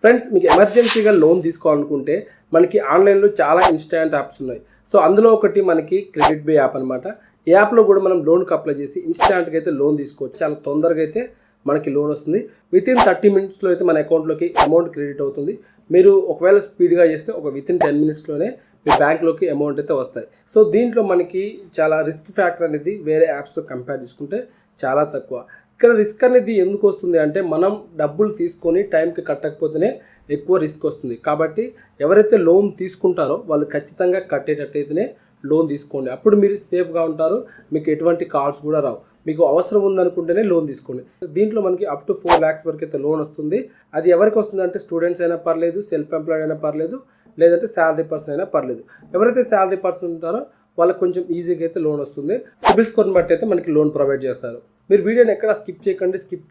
Friends, మీకు ఎమర్జెన్సీగా loan తీసుకోవాలనుకుంటే మనకి ఆన్లైన్లో చాలా ఇన్స్టాంట్ యాప్స్ ఉన్నాయి. సో అందులో ఒకటి మనకి క్రెడిట్ బే యాప్ అనమాట. ఈ యాప్లో కూడా మనం లోన్కి అప్లై చేసి ఇన్స్టాంట్గా అయితే లోన్ తీసుకోవచ్చు. చాలా తొందరగా అయితే మనకి లోన్ వస్తుంది. వితిన్ 30 మినిట్స్లో అయితే మన అకౌంట్లోకి అమౌంట్ క్రెడిట్ అవుతుంది. మీరు ఒకవేళ స్పీడ్గా చేస్తే వితిన్ 10 మినిట్స్లోనే మీ బ్యాంక్లోకి అమౌంట్ అయితే వస్తాయి. సో దీంట్లో మనకి చాలా రిస్క్ ఫ్యాక్టర్ అనేది వేరే యాప్స్తో కంపేర్ చేసుకుంటే చాలా తక్కువ. ఇక్కడ రిస్క్ అనేది ఎందుకు వస్తుంది అంటే, మనం డబ్బులు తీసుకొని టైంకి కట్టకపోతేనే ఎక్కువ రిస్క్ వస్తుంది. కాబట్టి ఎవరైతే లోన్ తీసుకుంటారో వాళ్ళు ఖచ్చితంగా కట్టేటట్టయితేనే లోన్ తీసుకోండి. అప్పుడు మీరు సేఫ్గా ఉంటారు, మీకు ఎటువంటి కాల్స్ కూడా రావు. మీకు అవసరం ఉందనుకుంటేనే లోన్ తీసుకోండి. దీంట్లో మనకి అప్ టు 4 lakhs వరకు అయితే లోన్ వస్తుంది. అది ఎవరికి వస్తుంది అంటే, స్టూడెంట్స్ అయినా పర్లేదు, సెల్ఫ్ ఎంప్లాయిడ్ అయినా పర్లేదు, లేదంటే శాలరీ పర్సన్ అయినా పర్లేదు. ఎవరైతే శాలరీ పర్సన్ ఉంటారో వాళ్ళకి కొంచెం ఈజీగా అయితే లోన్ వస్తుంది. సిబిల్ స్కోర్ని బట్టి అయితే మనకి లోన్ ప్రొవైడ్ చేస్తారు. మీరు వీడియోని ఎక్కడ స్కిప్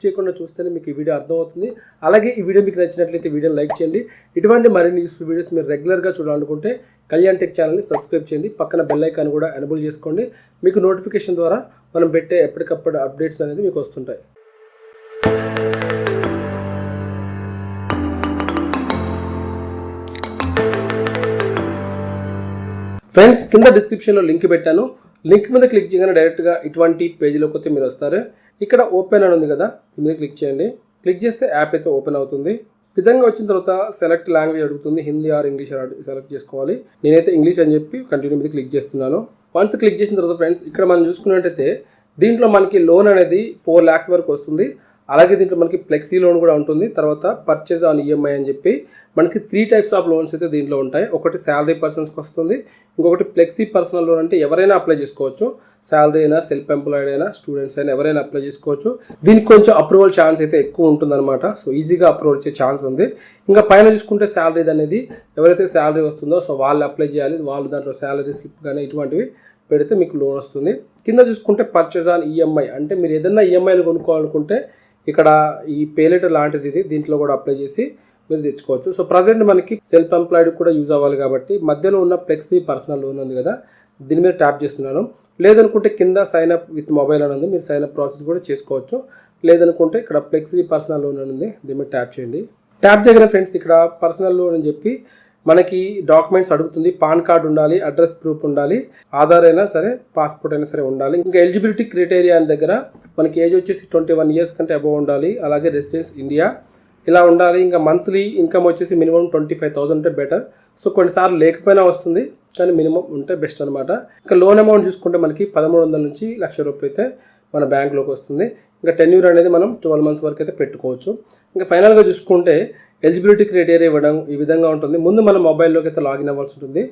చేయకుండా చూస్తేనే మీకు ఈ వీడియో అర్థమవుతుంది. అలాగే ఈ వీడియో మీకు నచ్చినట్లయితే వీడియోని లైక్ చేయండి. ఇటువంటి మరిన్ని యూస్ఫుల్ వీడియోస్ మీరు రెగ్యులర్గా చూడాలనుకుంటే కళ్యాణ్ టెక్ ఛానల్ని సబ్స్క్రైబ్ చేయండి. పక్కన బెల్ ఐకాన్ కూడా ఎనేబుల్ చేసుకోండి. మీకు నోటిఫికేషన్ ద్వారా మనం పెట్టే ఎప్పటికప్పుడు అప్డేట్స్ అనేది మీకు వస్తుంటాయి. ఫ్రెండ్స్, కింద డిస్క్రిప్షన్లో లింక్ పెట్టాను. లింక్ మీద క్లిక్ చేయగానే డైరెక్ట్గా ఇటువంటి పేజీలోకి అయితే మీరు వస్తారు. ఇక్కడ ఓపెన్ అని ఉంది కదా, దీని మీద క్లిక్ చేయండి. క్లిక్ చేస్తే యాప్ అయితే ఓపెన్ అవుతుంది. విధంగా వచ్చిన తర్వాత సెలెక్ట్ లాంగ్వేజ్ అడుగుతుంది. హిందీ ఆర్ ఇంగ్లీష్ సెలెక్ట్ చేసుకోవాలి. నేనైతే ఇంగ్లీష్ అని చెప్పి కంటిన్యూ మీద క్లిక్ చేస్తున్నాను. వన్స్ క్లిక్ చేసిన తర్వాత ఫ్రెండ్స్, ఇక్కడ మనం చూసుకున్నట్టయితే దీంట్లో మనకి లోన్ అనేది 4 lakhs వరకు వస్తుంది. అలాగే దీంట్లో మనకి ఫ్లెక్సీ లోన్ కూడా ఉంటుంది. తర్వాత పర్చేజ్ ఆన్ ఈఎంఐ అని చెప్పి మనకి 3 types ఆఫ్ లోన్స్ అయితే దీంట్లో ఉంటాయి. ఒకటి శాలరీ పర్సన్స్కి వస్తుంది, ఇంకొకటి ఫ్లెక్సీ పర్సనల్ లోన్ అంటే ఎవరైనా అప్లై చేసుకోవచ్చు. శాలరీ అయినా, సెల్ఫ్ ఎంప్లాయిడ్ అయినా, స్టూడెంట్స్ అయినా ఎవరైనా అప్లై చేసుకోవచ్చు. దీనికి కొంచెం అప్రూవల్ ఛాన్స్ అయితే ఎక్కువ ఉంటుందన్నమాట. సో ఈజీగా అప్రూవల్ వచ్చే ఛాన్స్ ఉంది. ఇంకా పైన చూసుకుంటే శాలరీ అనేది ఎవరైతే శాలరీ వస్తుందో సో వాళ్ళు అప్లై చేయాలి. వాళ్ళు దాంట్లో శాలరీ స్లిప్ కానీ ఇటువంటివి పెడితే మీకు లోన్ వస్తుంది. కింద చూసుకుంటే పర్చేజ్ ఆన్ ఈఎంఐ అంటే మీరు ఏదైనా ఈఎంఐలు కొనుక్కోవాలనుకుంటే ఇక్కడ ఈ పే లెటర్ లాంటిది ఇది, దీంట్లో కూడా అప్లై చేసి మీరు తెచ్చుకోవచ్చు. సో ప్రజెంట్ మనకి సెల్ఫ్ ఎంప్లాయిడ్ కూడా యూజ్ అవ్వాలి కాబట్టి మధ్యలో ఉన్న ఫ్లెక్సీ పర్సనల్ లోన్ ఉంది కదా, దీని మీద ట్యాప్ చేస్తున్నాను. లేదనుకుంటే కింద సైన్ అప్ విత్ మొబైల్ అని ఉంది, మీరు సైన్ అప్ ప్రాసెస్ కూడా చేసుకోవచ్చు. లేదనుకుంటే ఇక్కడ ఫ్లెక్సీ పర్సనల్ లోన్ అని ఉంది, దీని మీద ట్యాప్ చేయండి. ట్యాప్ చేయగానే ఫ్రెండ్స్ ఇక్కడ పర్సనల్ లోన్ అని చెప్పి మనకి డాక్యుమెంట్స్ అడుగుతుంది. పాన్ కార్డ్ ఉండాలి, అడ్రస్ ప్రూఫ్ ఉండాలి, ఆధార్ అయినా సరే, పాస్పోర్ట్ అయినా సరే ఉండాలి. ఇంకా ఎలిజిబిలిటీ క్రైటీరియా అని దగ్గర మనకి ఏజ్ వచ్చేసి 21 years కంటే అబవ్ ఉండాలి. అలాగే రెసిడెన్స్ ఇండియా ఇలా ఉండాలి. ఇంకా మంత్లీ ఇన్కమ్ వచ్చేసి మినిమం 25,000 ఉంటే బెటర్. సో కొన్నిసార్లు లేకపోయినా వస్తుంది, కానీ మినిమం ఉంటే బెస్ట్ అనమాట. ఇంకా లోన్ అమౌంట్ చూసుకుంటే మనకి 1300 నుంచి 1,00,000 రూపాయలు అయితే మన బ్యాంక్లోకి వస్తుంది. ఇంకా టెన్యూర్ అనేది మనం 12 months వరకు అయితే పెట్టుకోవచ్చు. ఇంకా ఫైనల్గా చూసుకుంటే ఎలిజిబిలిటీ క్రైటీరియా ఇవ్వడం ఈ విధంగా ఉంటుంది. ముందు మన మొబైల్లోకి అయితే లాగిన్ అవ్వాల్సి ఉంటుంది.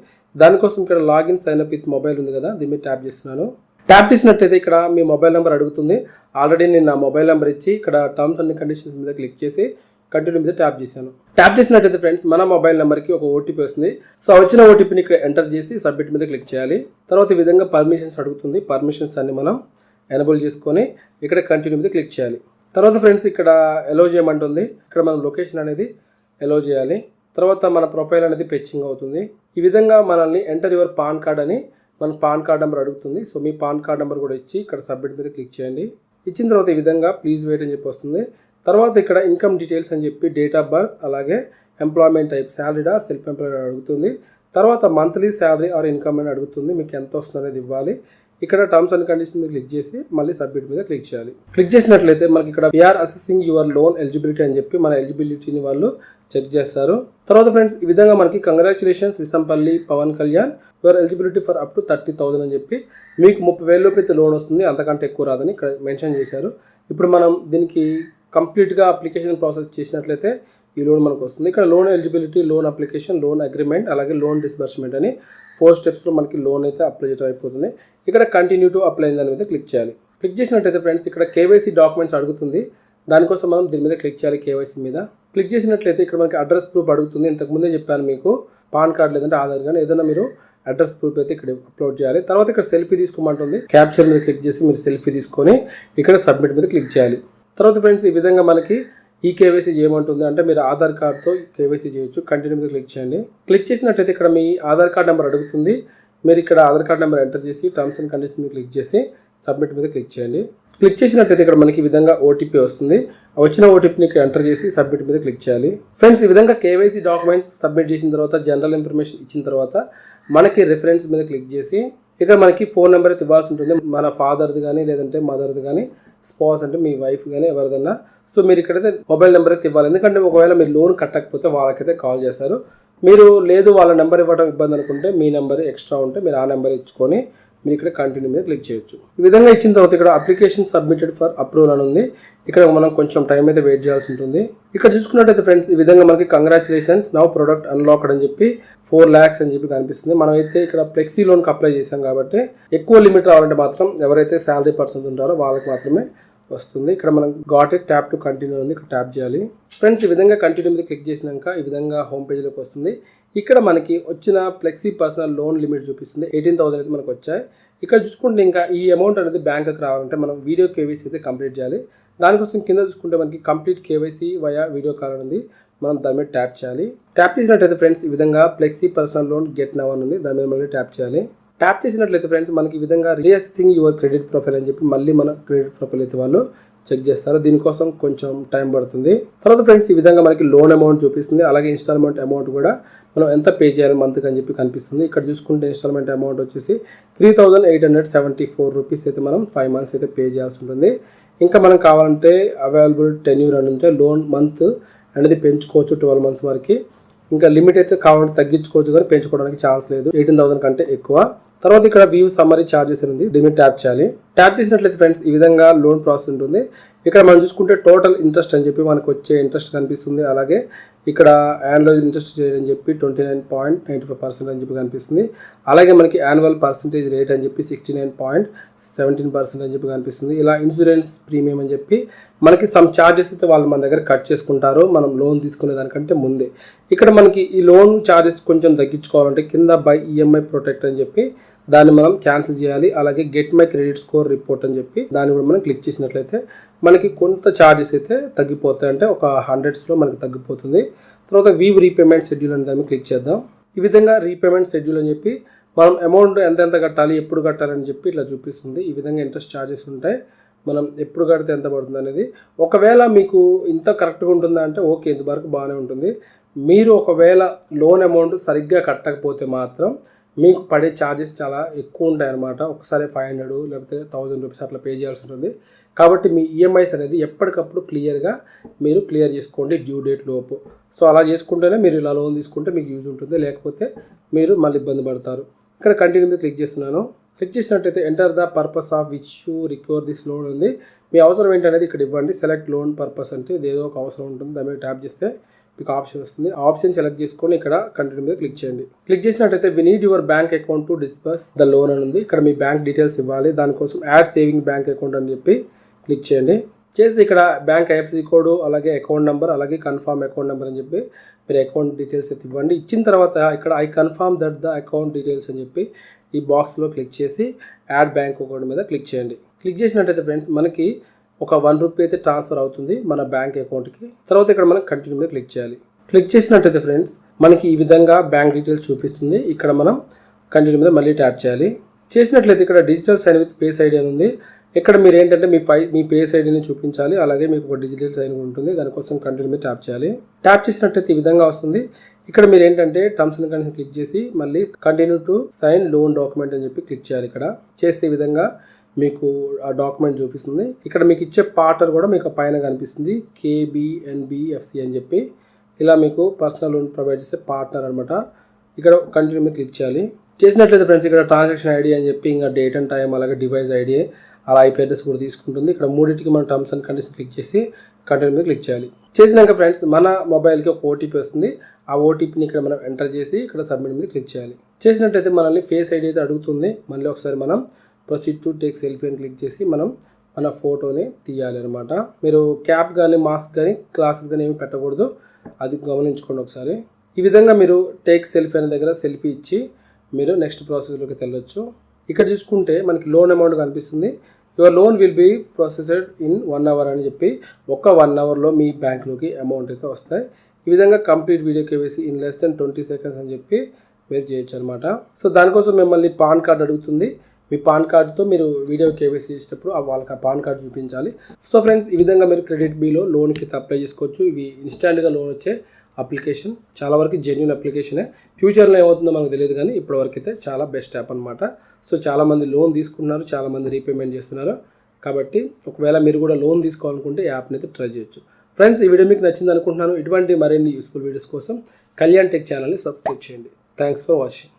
దానికోసం ఇక్కడ login sign up with mobile ఉంది కదా, దీని మీద ట్యాప్ చేస్తున్నాను. ట్యాప్ చేసినట్టయితే ఇక్కడ మీ మొబైల్ నెంబర్ అడుగుతుంది. ఆల్రెడీ నేను నా మొబైల్ నెంబర్ ఇచ్చి ఇక్కడ టర్మ్స్ అండ్ కండిషన్స్ మీద క్లిక్ చేసి కంటిన్యూ మీద ట్యాప్ చేశాను. ట్యాప్ చేసినట్టయితే ఫ్రెండ్స్ మన మొబైల్ నెంబర్కి ఒక ఓటీపీ వస్తుంది. సో వచ్చిన ఓటీపీని ఇక్కడ ఎంటర్ చేసి సబ్మిట్ మీద క్లిక్ చేయాలి. తర్వాత ఈ విధంగా పర్మిషన్స్ అడుగుతుంది. పర్మిషన్స్ అన్ని మనం ఎనేబుల్ చేసుకొని ఇక్కడ కంటిన్యూ మీద క్లిక్ చేయాలి. తర్వాత ఫ్రెండ్స్ ఇక్కడ ఎలో చేయమంటుంది. ఇక్కడ మనం లొకేషన్ అనేది ఎలో చేయాలి. తర్వాత మన ప్రొఫైల్ అనేది ఫెచ్చింగ్ అవుతుంది. ఈ విధంగా మనల్ని ఎంటర్ యువర్ పాన్ కార్డ్ అని మన పాన్ కార్డ్ నెంబర్ అడుగుతుంది. సో మీ పాన్ కార్డ్ నెంబర్ కూడా ఇచ్చి ఇక్కడ సబ్మిట్ మీద క్లిక్ చేయండి. ఇచ్చిన తర్వాత ఈ విధంగా ప్లీజ్ వెయిట్ అని చెప్పి వస్తుంది. తర్వాత ఇక్కడ ఇన్కమ్ డీటెయిల్స్ అని చెప్పి డేట్ ఆఫ్ బర్త్, అలాగే employment type salaried or self employed అడుగుతుంది. తర్వాత మంత్లీ శాలరీ ఆర్ ఇన్కమ్ అని అడుగుతుంది. మీకు ఎంత వస్తుంది అనేది ఇవ్వాలి. ఇక్కడ టర్మ్స్ అండ్ కండిషన్ మీద క్లిక్ చేసి మళ్ళీ సబ్మిట్ మీద క్లిక్ చేయాలి. క్లిక్ చేసినట్లయితే మనకి ఇక్కడ we are assessing your loan eligibility అని చెప్పి మన ఎలిజిబిలిటీని వాళ్ళు చెక్ చేస్తారు. తర్వాత ఫ్రెండ్స్ ఈ విధంగా మనకి congratulations Visampalli Pawan Kalyan, your eligibility for up to 30,000 అని చెప్పి మీకు 30,000 రూపాయలు అయితే లోన్ వస్తుంది, అంతకంటే ఎక్కువ రాదని ఇక్కడ మెన్షన్ చేశారు. ఇప్పుడు మనం దీనికి కంప్లీట్గా అప్లికేషన్ ప్రాసెస్ చేసినట్లయితే ఈ లోన్ మనకు వస్తుంది. ఇక్కడ loan eligibility, loan application, loan agreement, అలాగే లోన్ డిస్బర్స్మెంట్ అని 4 steps మనకి లోన్ అయితే అప్లై చేయడం అయిపోతుంది. ఇక్కడ కంటిన్యూ టు అప్లై దాని మీద క్లిక్ చేయాలి. క్లిక్ చేసినట్టయితే ఫ్రెండ్స్ ఇక్కడ కేవైసీ డాక్యుమెంట్స్ అడుగుతుంది. దానికోసం మనం దీని మీద క్లిక్ చేయాలి. కేవైసీ మీద క్లిక్ చేసినట్లయితే ఇక్కడ మనకి అడ్రస్ ప్రూఫ్ అడుగుతుంది. ఇంతకుముందే చెప్పాను మీకు, పాన్ కార్డ్ లేదంటే ఆధార్ కానీ ఏదైనా మీరు అడ్రస్ ప్రూఫ్ అయితే ఇక్కడ అప్లోడ్ చేయాలి. తర్వాత ఇక్కడ సెల్ఫీ తీసుకోమంటుంది. క్యాప్చర్ మీద క్లిక్ చేసి మీరు సెల్ఫీ తీసుకొని ఇక్కడ సబ్మిట్ మీద క్లిక్ చేయాలి. తర్వాత ఫ్రెండ్స్ ఈ విధంగా మనకి ఈ కేవైసీ చేయమంటుంది. అంటే మీరు ఆధార్ కార్డ్తో కేవైసీ చేయొచ్చు. కంటిన్యూ మీద క్లిక్ చేయండి. క్లిక్ చేసినట్టయితే ఇక్కడ మీ ఆధార్ కార్డ్ నెంబర్ అడుగుతుంది. మీరు ఇక్కడ ఆధార్ కార్డ్ నెంబర్ ఎంటర్ చేసి టర్మ్స్ అండ్ కండిషన్ మీద క్లిక్ చేసి సబ్మిట్ మీద క్లిక్ చేయండి. క్లిక్ చేసినట్టయితే ఇక్కడ మనకి ఈ విధంగా ఓటీపీ వస్తుంది. వచ్చిన ఓటీపీని ఇక్కడ ఎంటర్ చేసి సబ్మిట్ మీద క్లిక్ చేయాలి. ఫ్రెండ్స్, ఈ విధంగా కేవైసీ డాక్యుమెంట్స్ సబ్మిట్ చేసిన తర్వాత జనరల్ ఇన్ఫర్మేషన్ ఇచ్చిన తర్వాత మనకి రిఫరెన్స్ మీద క్లిక్ చేసి ఇక్కడ మనకి ఫోన్ నెంబర్ అయితే ఇవ్వాల్సి ఉంటుంది. మన ఫాదర్ది కానీ లేదంటే మదర్ది కానీ, స్పౌస్ అంటే మీ వైఫ్ కానీ ఎవరిదన్నా. సో మీరు ఇక్కడైతే మొబైల్ నెంబర్ అయితే ఇవ్వాలి. ఎందుకంటే ఒకవేళ మీరు లోన్ కట్టకపోతే వాళ్ళకైతే కాల్ చేస్తారు. మీరు లేదు వాళ్ళ నెంబర్ ఇవ్వడం ఇబ్బంది అనుకుంటే మీ నెంబర్ ఎక్స్ట్రా ఉంటే మీరు ఆ నెంబర్ ఇచ్చుకొని మీరు ఇక్కడ కంటిన్యూ మీద క్లిక్ చేయొచ్చు. ఈ విధంగా ఇచ్చిన తర్వాత ఇక్కడ అప్లికేషన్ సబ్మిటెడ్ ఫర్ అప్రూవల్ అని ఉంది. ఇక్కడ మనం కొంచెం టైం అయితే వెయిట్ చేయాల్సి ఉంటుంది. ఇక్కడ చూసుకున్నట్టయితే ఫ్రెండ్స్, ఈ విధంగా మనకి కంగ్రాచులేషన్స్ నౌ ప్రొడక్ట్ అన్లాక్డ్ అని చెప్పి 4 lakhs అని చెప్పి కనిపిస్తుంది. మనం అయితే ఇక్కడ ఫ్లెక్సీ లోన్కి అప్లై చేసాం కాబట్టి ఎక్కువ లిమిట్ రావాలంటే మాత్రం ఎవరైతే శాలరీ పర్సన్స్ ఉంటారో వాళ్ళకి మాత్రమే వస్తుంది. ఇక్కడ మనం got it tap to continue ఉంది, ఇక్కడ ట్యాప్ చేయాలి. ఫ్రెండ్స్, ఈ విధంగా కంటిన్యూ మీద క్లిక్ చేసినాక ఈ విధంగా హోమ్ పేజ్లోకి వస్తుంది. ఇక్కడ మనకి వచ్చిన ఫ్లెక్సీ పర్సనల్ లోన్ లిమిట్ చూపిస్తుంది. 18,000 అయితే మనకు వచ్చాయి. ఇక్కడ చూసుకుంటే ఇంకా ఈ అమౌంట్ అనేది బ్యాంక్కి రావాలంటే మనం వీడియో కేవైసీ అయితే కంప్లీట్ చేయాలి. దానికోసం కింద చూసుకుంటే మనకి complete KYC via video call ఉంది. మనం దాని మీద ట్యాప్ చేయాలి. ట్యాప్ చేసినట్టయితే ఫ్రెండ్స్, ఈ విధంగా flexi personal loan get now అని ఉంది. దాని మీద మళ్ళీ ట్యాప్ చేయాలి. ట్యాప్ చేసినట్లయితే ఫ్రెండ్స్, మనకి ఈ విధంగా రీఅసెసింగ్ యువర్ క్రెడిట్ ప్రొఫైల్ అని చెప్పి మళ్ళీ మన క్రెడిట్ ప్రొఫైల్ అయితే వాళ్ళు చెక్ చేస్తారు. దీనికోసం కొంచెం టైం పడుతుంది. తర్వాత ఫ్రెండ్స్, ఈ విధంగా మనకి లోన్ అమౌంట్ చూపిస్తుంది. అలాగే ఇన్స్టాల్మెంట్ అమౌంట్ కూడా మనం ఎంత పే చేయాలి మంత్కి అని చెప్పి కనిపిస్తుంది. ఇక్కడ చూసుకుంటే ఇన్స్టాల్మెంట్ అమౌంట్ వచ్చేసి 3,874 రూపీస్ అయితే మనం 5 months అయితే పే చేయాల్సి ఉంటుంది. ఇంకా మనం కావాలంటే అవైలబుల్ టెన్యూర్ అని ఉంటే లోన్ మంత్ అనేది పెంచుకోవచ్చు 12 months వరకు. ఇంకా లిమిట్ అయితే కావాలంటే తగ్గించుకోవచ్చు కానీ పెంచుకోవడానికి ఛాన్స్ లేదు 18,000 కంటే ఎక్కువ. తర్వాత ఇక్కడ వ్యూ సమ్మరీ చార్జెస్ ఉంది, దీన్ని ట్యాప్ చేయాలి. ట్యాప్ చేసినట్లయితే ఫ్రెండ్స్, ఈ విధంగా లోన్ ప్రాసెస్ ఉంటుంది. ఇక్కడ మనం చూసుకుంటే టోటల్ ఇంట్రెస్ట్ అని చెప్పి మనకు వచ్చే ఇంట్రెస్ట్ కనిపిస్తుంది. అలాగే ఇక్కడ యాన్యువల్ ఇంట్రెస్ట్ రేట్ అని చెప్పి 29.95% అని చెప్పి కనిపిస్తుంది. అలాగే మనకి యాన్యువల్ పర్సంటేజ్ రేట్ అని చెప్పి 69.17% అని చెప్పి కనిపిస్తుంది. ఇలా ఇన్సూరెన్స్ ప్రీమియం అని చెప్పి మనకి సమ్ ఛార్జెస్ అయితే వాళ్ళు మన దగ్గర కట్ చేసుకుంటారు మనం లోన్ తీసుకునే దానికంటే ముందే. ఇక్కడ మనకి ఈ లోన్ ఛార్జెస్ కొంచెం తగ్గించుకోవాలంటే కింద బై ఈఎంఐ ప్రొటెక్ట్ అని చెప్పి దాన్ని మనం క్యాన్సిల్ చేయాలి. అలాగే get my credit score report అని చెప్పి దాన్ని కూడా మనం క్లిక్ చేసినట్లయితే మనకి కొంత ఛార్జెస్ అయితే తగ్గిపోతాయి, అంటే ఒక 100s మనకి తగ్గిపోతుంది. తర్వాత వీవ్ రీపేమెంట్ షెడ్యూల్ అని దాన్ని క్లిక్ చేద్దాం. ఈ విధంగా రీపేమెంట్ షెడ్యూల్ అని చెప్పి మనం అమౌంట్ ఎంత కట్టాలి, ఎప్పుడు కట్టాలని చెప్పి ఇట్లా చూపిస్తుంది. ఈ విధంగా ఇంట్రెస్ట్ ఛార్జెస్ ఉంటాయి, మనం ఎప్పుడు కడితే ఎంత పడుతుంది అనేది. ఒకవేళ మీకు ఇంత కరెక్ట్గా ఉంటుందా అంటే ఓకే, ఇంతవరకు బాగానే ఉంటుంది. మీరు ఒకవేళ లోన్ అమౌంట్ సరిగ్గా కట్టకపోతే మాత్రం మీకు పడే ఛార్జెస్ చాలా ఎక్కువ ఉంటాయి అన్నమాట. ఒకసారి 500 లేకపోతే 1,000 రూపీస్ అట్లా పే చేయాల్సి ఉంటుంది. కాబట్టి మీ ఈఎంఐస్ అనేది ఎప్పటికప్పుడు క్లియర్గా మీరు క్లియర్ చేసుకోండి డ్యూ డేట్ లోపు. సో అలా చేసుకుంటేనే మీరు ఇలా లోన్ తీసుకుంటే మీకు యూజ్ ఉంటుంది, లేకపోతే మీరు మళ్ళీ ఇబ్బంది పడతారు. ఇక్కడ కంటిన్యూ మీద క్లిక్ చేస్తున్నాను. క్లిక్ చేసినట్టయితే enter the purpose of which you recover this loan ఉంది. మీ అవసరం ఏంటనేది ఇక్కడ ఇవ్వండి. సెలెక్ట్ లోన్ పర్పస్ అంటే ఏదో ఒక అవసరం ఉంటుంది, దాని మీద ట్యాప్ చేస్తే మీకు ఆప్షన్ వస్తుంది. ఆప్షన్ సెలెక్ట్ చేసుకొని ఇక్కడ కంటిన్యూ మీద క్లిక్ చేయండి. క్లిక్ చేసినట్టయితే we need your bank account to disburse the loan అని ఉంది. ఇక్కడ మీ బ్యాంక్ డీటెయిల్స్ ఇవ్వాలి. దానికోసం యాడ్ సేవింగ్ బ్యాంక్ అకౌంట్ అని చెప్పి క్లిక్ చేయండి. చేసి ఇక్కడ బ్యాంక్ ఐఎఫ్ఎస్సి కోడ్, అలాగే అకౌంట్ నెంబర్, అలాగే కన్ఫర్మ్ అకౌంట్ నెంబర్ అని చెప్పి మీరు అకౌంట్ డీటెయిల్స్ అయితే ఇవ్వండి. ఇచ్చిన తర్వాత ఇక్కడ I confirm that the account details అని చెప్పి ఈ బాక్స్లో క్లిక్ చేసి యాడ్ బ్యాంక్ అకౌంట్ మీద క్లిక్ చేయండి. క్లిక్ చేసినట్టయితే ఫ్రెండ్స్ మనకి ఒక 1 రూపీ అయితే ట్రాన్స్ఫర్ అవుతుంది మన బ్యాంక్ అకౌంట్కి. తర్వాత ఇక్కడ మనం కంటిన్యూ మీద క్లిక్ చేయాలి. క్లిక్ చేసినట్టయితే ఫ్రెండ్స్ మనకి ఈ విధంగా బ్యాంక్ డీటెయిల్స్ చూపిస్తుంది. ఇక్కడ మనం కంటిన్యూ మీద మళ్ళీ ట్యాప్ చేయాలి. చేసినట్లయితే ఇక్కడ digital sign with face ID అని ఉంది. ఇక్కడ మీరు ఏంటంటే మీ పేస్ ఐడిని చూపించాలి. అలాగే మీకు ఒక డిజిటల్ సైన్ ఉంటుంది, దానికోసం కంటిన్యూ మీద ట్యాప్ చేయాలి. ట్యాప్ చేసినట్టయితే ఈ విధంగా వస్తుంది. ఇక్కడ మీరు ఏంటంటే టర్మ్స్ అండ్ కండిషన్ క్లిక్ చేసి మళ్ళీ continue to sign loan document అని చెప్పి క్లిక్ చేయాలి. ఇక్కడ చేస్తే ఈ విధంగా మీకు ఆ డాక్యుమెంట్ చూపిస్తుంది. ఇక్కడ మీకు ఇచ్చే పార్ట్నర్ కూడా మీకు పైన కనిపిస్తుంది, KBNBFC అని చెప్పి. ఇలా మీకు పర్సనల్ లోన్ ప్రొవైడ్ చేసే పార్ట్నర్ అనమాట. ఇక్కడ కంటిన్యూ మీద క్లిక్ చేయాలి. చేసినట్లయితే ఫ్రెండ్స్ ఇక్కడ ట్రాన్సాక్షన్ ఐడి అని చెప్పి ఇంకా డేట్ అండ్ టైం, అలాగే డివైస్ ఐడి, అలా IP అడ్రస్ కూడా తీసుకుంటుంది. ఇక్కడ మూడింటికి మనం టర్మ్స్ అండ్ కండిషన్ క్లిక్ చేసి కంటిన్యూ మీద క్లిక్ చేయాలి. చేసినాక ఫ్రెండ్స్ మన మొబైల్కి ఒక OTP వస్తుంది. ఆ OTPని ఇక్కడ మనం ఎంటర్ చేసి ఇక్కడ సబ్మిట్ మీద క్లిక్ చేయాలి. చేసినట్టయితే మనల్ని ఫేస్ ఐడి అయితే అడుగుతుంది. మళ్ళీ ఒకసారి మనం ప్రొసీడ్ టు టేక్ సెల్ఫీ అని క్లిక్ చేసి మనం మన ఫోటోని తీయాలి అనమాట. మీరు క్యాప్ కానీ మాస్క్ కానీ గ్లాసెస్ కానీ ఏమి పెట్టకూడదు, అది గమనించుకోండి ఒకసారి. ఈ విధంగా మీరు టేక్ సెల్ఫీ అనే దగ్గర సెల్ఫీ ఇచ్చి మీరు నెక్స్ట్ ప్రాసెస్లోకి వెళ్ళొచ్చు. ఇక్కడ చూసుకుంటే మనకి లోన్ అమౌంట్ కనిపిస్తుంది. Your loan will be processed in 1 hour అని చెప్పి ఒక 1 hourలో మీ బ్యాంక్లోకి అమౌంట్ అయితే వస్తాయి. ఈ విధంగా complete video KYC in less than 20 seconds అని చెప్పి మీరు చేయొచ్చు అనమాట. సో దానికోసం మిమ్మల్ని పాన్ కార్డ్ అడుగుతుంది. మీ పాన్ కార్డుతో మీరు వీడియో కేవైసీ చేసేటప్పుడు వాళ్ళకి ఆ పాన్ కార్డు చూపించాలి. సో ఫ్రెండ్స్, ఈ విధంగా మీరు క్రెడిట్ బిలో లోన్కి అప్లై చేసుకోవచ్చు. ఇవి ఇన్స్టాంట్గా లోన్ వచ్చే అప్లికేషన్, చాలా వరకు జెన్యూన్ అప్లికేషనే. ఫ్యూచర్లో ఏమవుతుందో మనకు తెలియదు, కానీ ఇప్పటివరకు అయితే చాలా బెస్ట్ యాప్ అనమాట. సో చాలామంది లోన్ తీసుకుంటున్నారు, చాలామంది రీపేమెంట్ చేస్తున్నారు. కాబట్టి ఒకవేళ మీరు కూడా లోన్ తీసుకోవాలనుకుంటే ఈ యాప్ని అయితే ట్రై చేయొచ్చు. ఫ్రెండ్స్, ఈ వీడియో మీకు నచ్చింది అనుకుంటున్నాను. ఇటువంటి మరిన్ని యూస్ఫుల్ వీడియోస్ కోసం కళ్యాణ్ టెక్ ఛానల్ని సబ్స్క్రైబ్ చేయండి. Thanks for watching.